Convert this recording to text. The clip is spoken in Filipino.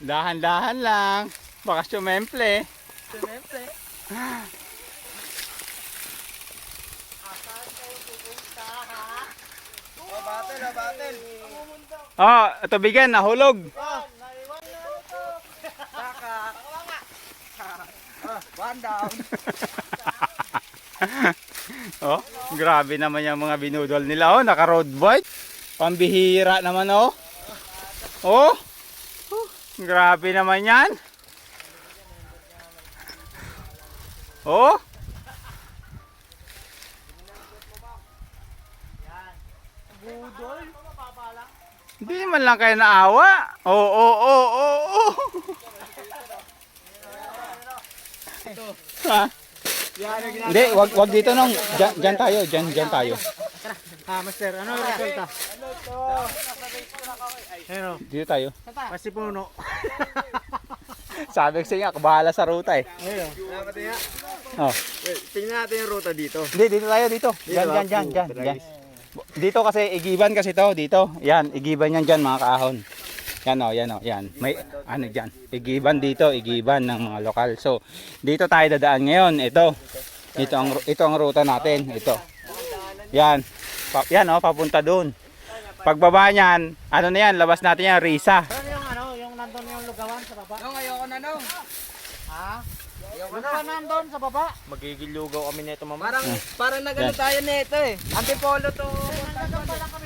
Dahan-dahan lang. Baka sumemple. Siyempre. Oh, battle. Oh, tubigan, nahulog. Naiwan na ito. Saka. One down. Oh, grabe naman yung mga binudol nila. Oh, naka-road bike. Pambihira naman, oh. Oh, grabe naman yan. Oh. Budol. Hindi man lang kayo naawa. Oo. Ha? Hindi, wag dito nung. Diyan tayo. Master, ano yung resulta? Ano? Dito tayo. Pasipuno. Sabi ko sa inyo, bahala sa ruta eh. Ayun. Oh. Tingnan natin yung ruta dito. Hindi, dito tayo dito. Diyan. Dito kasi igiban kasi to, dito. Yan, igiban yan diyan mga kaahon. Yan. May ano diyan. Igiban dito, igiban ng mga lokal. So, dito tayo dadaan ngayon. Ito ang ruta natin, ito. Yan. Yan papunta doon. Pagbaba niyan, ano na yan, labas natin yan, Risa. Ano yung nandun yung lugawan sa baba? Nung ayoko na nung. Ha? Lugawan nandun sa baba? Magigilugaw kami nito mama. Parang nagano tayo nito eh. Antipolo to. Nandun pala kami